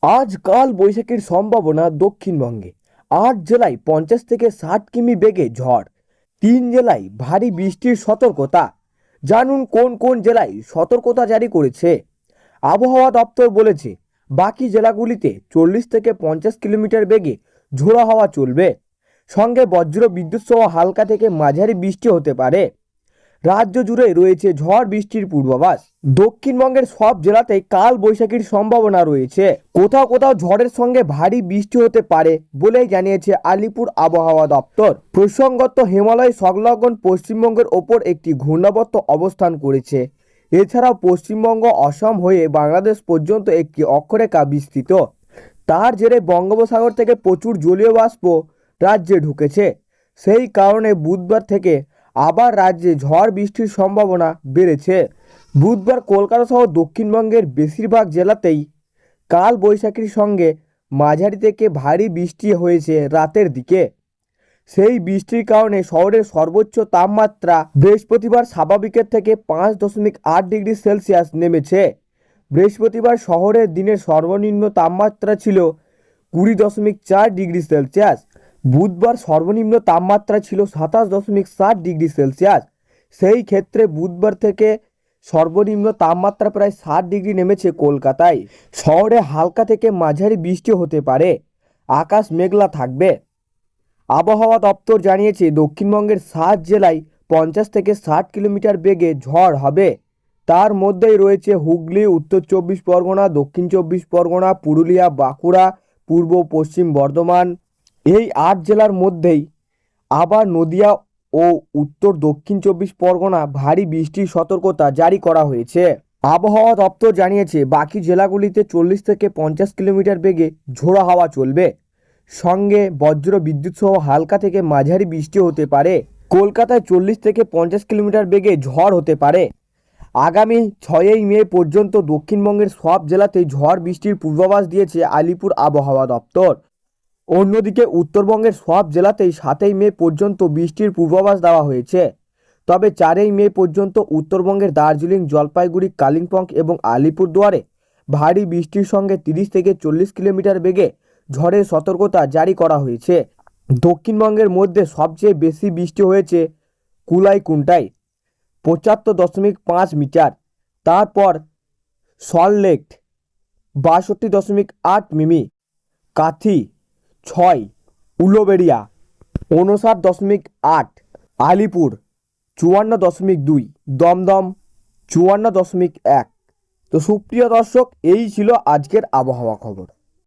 আজ কাল বৈশাখীর সম্ভাবনা দক্ষিণবঙ্গে। ৮ জেলায় ৫০ থেকে ৬০ কিমি বেগে ঝড়। ৩ জেলায় ভারী বৃষ্টির সতর্কতা। জানুন কোন কোন জেলায় সতর্কতা জারি করেছে। আবহাওয়া দপ্তর বলেছে বাকি জেলাগুলিতে ৪০ থেকে ৫০ কিলোমিটার বেগে ঝোড়ো হাওয়া চলবে। সঙ্গে বজ্র বিদ্যুৎ সহ হালকা থেকে মাঝারি বৃষ্টি হতে পারে। রাজ্য জুড়ে রয়েছে ঝড় বৃষ্টির পূর্বাভাস। দক্ষিণবঙ্গের সব জেলাতেই কাল বৈশাখীর সম্ভাবনা রয়েছে। কোথাও কোথাও ঝড়ের সঙ্গে ভারী বৃষ্টি হতে পারে বলেই জানিয়েছে আলিপুর আবহাওয়া দপ্তর। প্রসঙ্গত হিমালয় সংলগ্ন পশ্চিমবঙ্গের ওপর একটি ঘূর্ণাবর্ত অবস্থান করেছে। এছাড়াও পশ্চিমবঙ্গ অসম হয়ে বাংলাদেশ পর্যন্ত একটি অক্ষরেখা বিস্তৃত। তার জেরে বঙ্গোপসাগর থেকে প্রচুর জলীয় বাষ্প রাজ্যে ঢুকেছে। সেই কারণে বুধবার থেকে আবার রাজ্যে ঝড় বৃষ্টির সম্ভাবনা বেড়েছে। বুধবার কলকাতা সহ দক্ষিণবঙ্গের বেশিরভাগ জেলাতেই কাল বৈশাখীর সঙ্গে মাঝারি থেকে ভারী বৃষ্টি হয়েছে রাতের দিকে। সেই বৃষ্টির কারণে শহরের সর্বোচ্চ তাপমাত্রা বৃহস্পতিবার স্বাভাবিকের থেকে ৫.৮ ডিগ্রি সেলসিয়াস নেমেছে। বৃহস্পতিবার শহরের দিনের সর্বনিম্ন তাপমাত্রা ছিল ২০.৪ ডিগ্রি সেলসিয়াস। বুধবার সর্বনিম্ন তাপমাত্রা ছিল ২৭.৭ ডিগ্রি সেলসিয়াস। সেই ক্ষেত্রে বুধবার থেকে সর্বনিম্ন তাপমাত্রা প্রায় ৬০ ডিগ্রি নেমেছে কলকাতায়। শহরে হালকা থেকে মাঝারি বৃষ্টি হতে পারে। আকাশ মেঘলা থাকবে। আবহাওয়া দপ্তর জানিয়েছে দক্ষিণবঙ্গের ৭ জেলায় ৫০ থেকে ৬০ কিলোমিটার বেগে ঝড় হবে। তার মধ্যেই রয়েছে হুগলি, উত্তর ২৪ পরগনা, দক্ষিণ ২৪ পরগনা, পুরুলিয়া, বাঁকুড়া, পূর্ব পশ্চিম বর্ধমান। এই ৮ জেলার মধ্যেই আবার নদিয়া ও উত্তর দক্ষিণ ২৪ পরগনা ভারী বৃষ্টির সতর্কতা জারি করা হয়েছে। আবহাওয়া দপ্তর জানিয়েছে বাকি জেলাগুলিতে ৪০ থেকে ৫০ কিলোমিটার বেগে ঝোড়ো হাওয়া চলবে। সঙ্গে বজ্র বিদ্যুৎ সহ হালকা থেকে মাঝারি বৃষ্টি হতে পারে। কলকাতায় ৪০ থেকে ৫০ কিলোমিটার বেগে ঝড় হতে পারে। আগামী ৬ই মে পর্যন্ত দক্ষিণবঙ্গের সব জেলাতেই ঝড় বৃষ্টির পূর্বাভাস দিয়েছে আলিপুর আবহাওয়া দপ্তর। অন্যদিকে উত্তরবঙ্গের সব জেলাতেই ৭ই মে পর্যন্ত বৃষ্টির পূর্বাভাস দেওয়া হয়েছে। তবে ৪ই মে পর্যন্ত উত্তরবঙ্গের দার্জিলিং, জলপাইগুড়ি, কালিম্পং এবং আলিপুরদুয়ারে ভারী বৃষ্টির সঙ্গে ৩০ থেকে ৪০ কিলোমিটার বেগে ঝড়ের সতর্কতা জারি করা হয়েছে। দক্ষিণবঙ্গের মধ্যে সবচেয়ে বেশি বৃষ্টি হয়েছে কুলাইকুন্টায় ৭৫.৫ মিটার। তারপর সল্টলেক ৬২.৮ মিমি, কাথি ৬, উলুবেড়িয়া ৫৯.৮, আলিপুর ৫৪.২, দমদম ৫৪.১। তো সুপ্রিয় দর্শক, এই ছিল আজকের আবহাওয়া খবর।